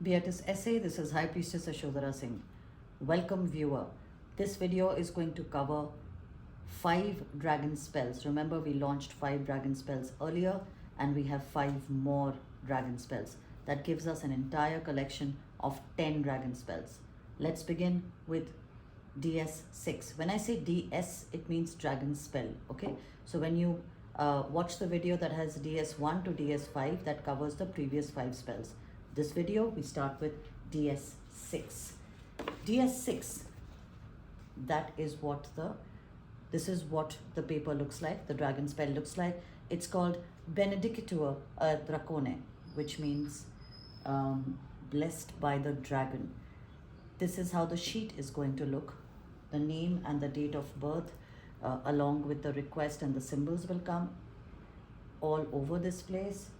Beatus Essay, this is High Priestess Ashodhara Singh. Welcome viewer. This video is going to cover 5 dragon spells. Remember we launched 5 dragon spells earlier and we have 5 more dragon spells. That gives us an entire collection of 10 dragon spells. Let's begin with DS6. When I say DS, it means dragon spell, okay? So when you watch the video that has DS1 to DS5, that covers the previous 5 spells. This video, we start with DS6. DS6, this is what the paper looks like, the dragon spell looks like. It's called Benedicitur, dracone, which means blessed by the dragon. This is how the sheet is going to look. The name and the date of birth along with the request and the symbols will come all over this place,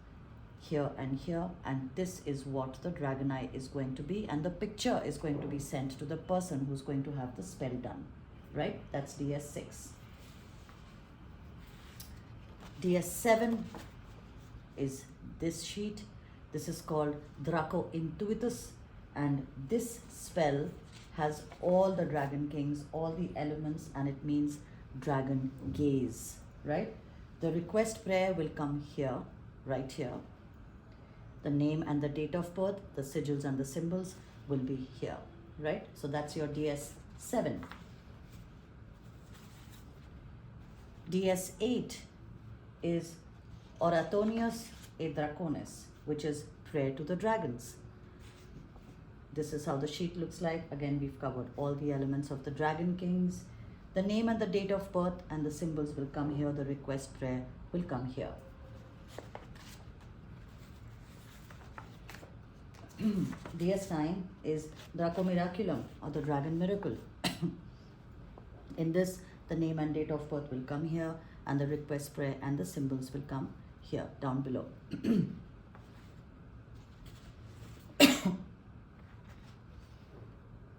here, and this is what the dragon eye is going to be, and the picture is going to be sent to the person who's going to have the spell done, right? That's DS6. DS7 is this sheet. This is called Draco Intuitus, and this spell has all the dragon kings, all the elements, and it means dragon gaze, right? The request prayer will come here, right here. The name and the date of birth, the sigils and the symbols will be here, right? So that's your DS7. DS8 is Orationis et dracones, which is prayer to the dragons. This is how the sheet looks like. Again, we've covered all the elements of the dragon kings. The name and the date of birth and the symbols will come here. The request prayer will come here. DS9 is Draco Miraculum, or the Dragon Miracle. In this, the name and date of birth will come here, and the request prayer and the symbols will come here, down below.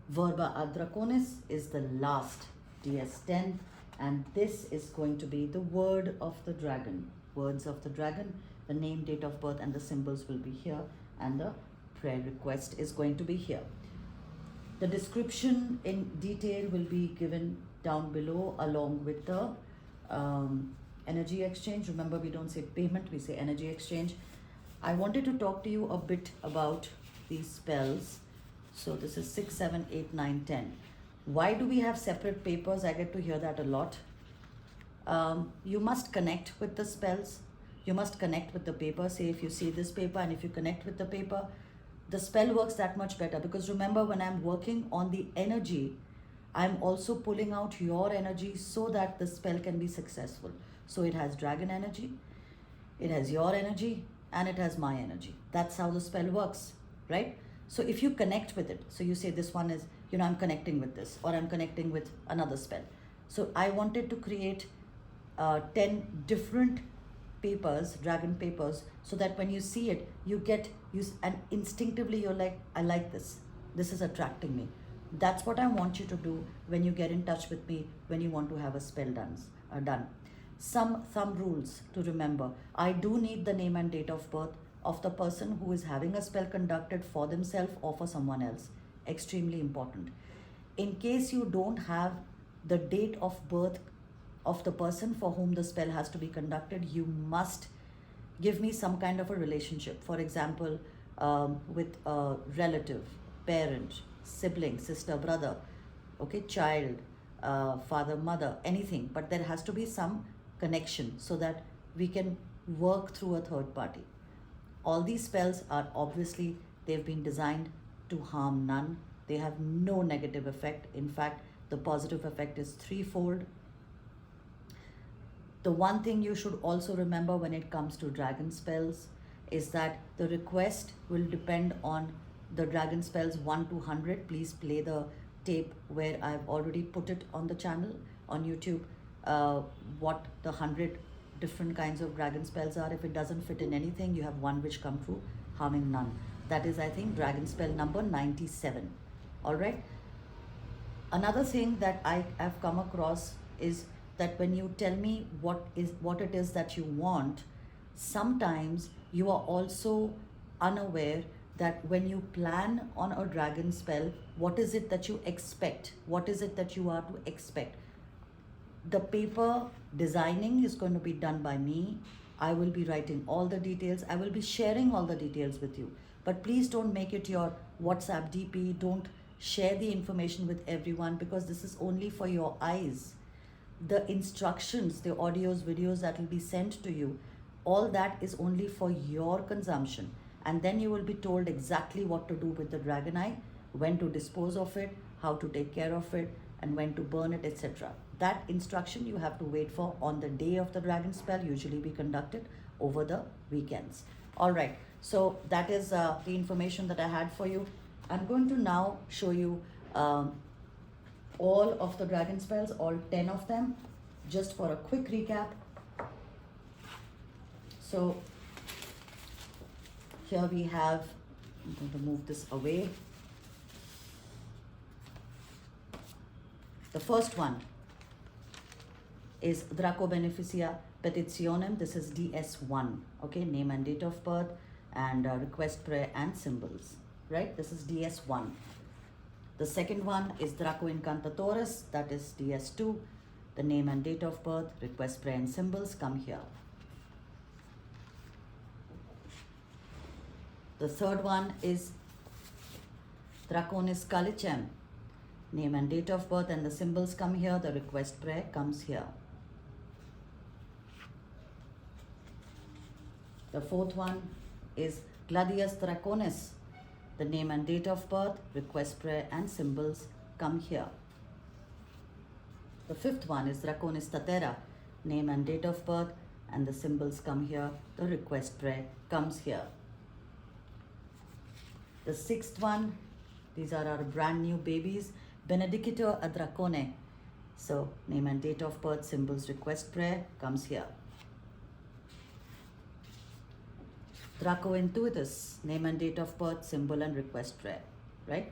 Verba ad dracones is the last, DS10, and this is going to be the word of the dragon. Words of the dragon, the name, date of birth, and the symbols will be here, and the prayer request is going to be here. The description in detail will be given down below along with the energy exchange. Remember, we don't say payment, we say energy exchange. I wanted to talk to you a bit about these spells. So this is 6, 7, 8, 9, 10. Why do we have separate papers? I get to hear that a lot. You must connect with the spells. You must connect with the paper. Say if you see this paper and if you connect with the paper, the spell works that much better. Because remember, when I'm working on the energy, I'm also pulling out your energy so that the spell can be successful. So it has dragon energy, it has your energy, and it has my energy. That's how the spell works, right? So if you connect with it, so you say this one is, I'm connecting with this, or I'm connecting with another spell. So I wanted to create 10 different papers, dragon papers, so that when you see it, and instinctively you're like, I like this. This is attracting me. That's what I want you to do when you get in touch with me, when you want to have a spell done. Some thumb rules to remember. I do need the name and date of birth of the person who is having a spell conducted for themselves or for someone else. Extremely important. In case you don't have the date of birth of the person for whom the spell has to be conducted, you must give me some kind of a relationship. For example, with a relative, parent, sibling, sister, brother, okay, child, father, mother, anything. But there has to be some connection so that we can work through a third party. All these spells are obviously, they've been designed to harm none. They have no negative effect. In fact, the positive effect is threefold. The one thing you should also remember when it comes to dragon spells is that the request will depend on the dragon spells 1 to 100. Please play the tape where I've already put it on the channel on YouTube, what the 100 different kinds of dragon spells are. If it doesn't fit in anything, you have one which come through, harming none. That is, I think, dragon spell number 97. All right. Another thing that I have come across is that when you tell me what it is that you want, sometimes you are also unaware that when you plan on a dragon spell, what is it that you expect? What is it that you are to expect? The paper designing is going to be done by me. I will be writing all the details. I will be sharing all the details with you. But please don't make it your WhatsApp DP. Don't share the information with everyone, because this is only for your eyes. The instructions, the audios, videos that will be sent to you, all that is only for your consumption. And then you will be told exactly what to do with the dragon eye, when to dispose of it, how to take care of it, and when to burn it, etc. That instruction you have to wait for on the day of the dragon spell, usually be conducted over the weekends. All right, so that is the information that I had for you. I'm going to now show you all of the dragon spells, all 10 of them, just for a quick recap. So here we have, I'm going to move this away. The first one is Draco Beneficia Petitionem. This is DS1, okay, name and date of birth, and request, prayer, and symbols, right? This is DS1. The second one is Draco Incantatoris, that is DS2. The name and date of birth, request, prayer, and symbols come here. The third one is Draconis Calicem. Name and date of birth and the symbols come here. The request prayer comes here. The fourth one is Gladius Dracones. The name and date of birth, request prayer, and symbols come here. The fifth one is Draconis Tatera. Name and date of birth and the symbols come here. The request prayer comes here. The sixth one, these are our brand new babies, Benedicitur a dracone. So name and date of birth, symbols, request, prayer comes here. Draco Intuitus, name and date of birth, symbol, and request, prayer, right?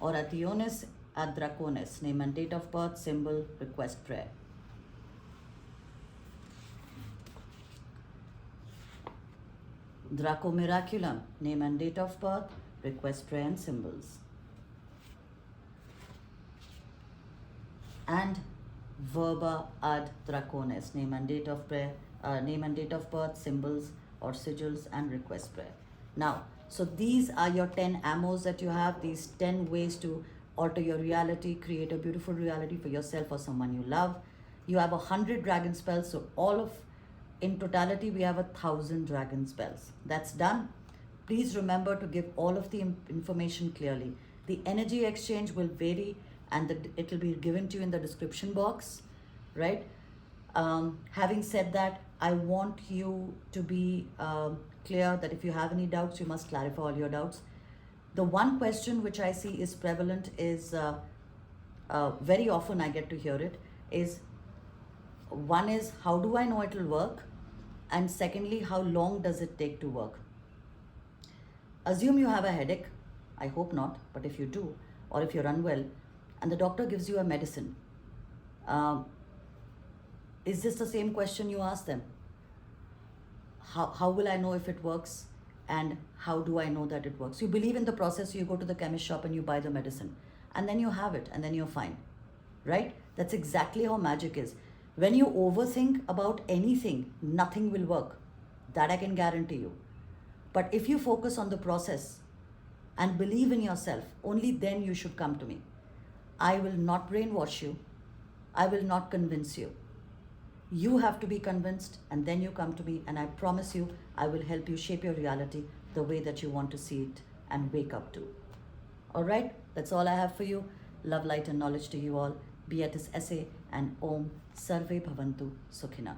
Orationis ad dracones, name and date of birth, symbol, request, prayer. Draco Miraculum, name and date of birth, request, prayer, and symbols. And Verba ad dracones, name and date of prayer, name and date of birth, symbols or sigils, and request prayer. Now, so these are your 10 ammos that you have, these 10 ways to alter your reality, create a beautiful reality for yourself or someone you love. You have 100 dragon spells, so in totality, we have 1,000 dragon spells. That's done. Please remember to give all of the information clearly. The energy exchange will vary, and it will be given to you in the description box, right? Having said that, I want you to be clear that if you have any doubts, you must clarify all your doubts. The one question which I see is prevalent is, very often I get to hear it, is one is, how do I know it will work? And secondly, how long does it take to work? Assume you have a headache. I hope not, but if you do, or if you're unwell, and the doctor gives you a medicine, is this the same question you ask them? How will I know if it works? And how do I know that it works? You believe in the process, so you go to the chemist shop and you buy the medicine, and then you have it, and then you're fine, right? That's exactly how magic is. When you overthink about anything, nothing will work. That I can guarantee you. But if you focus on the process and believe in yourself, only then you should come to me. I will not brainwash you. I will not convince you. You have to be convinced, and then you come to me, and I promise you, I will help you shape your reality the way that you want to see it and wake up to. All right, that's all I have for you. Love, light, and knowledge to you all. Beatus Esse and Om Sarve Bhavantu Sukhina.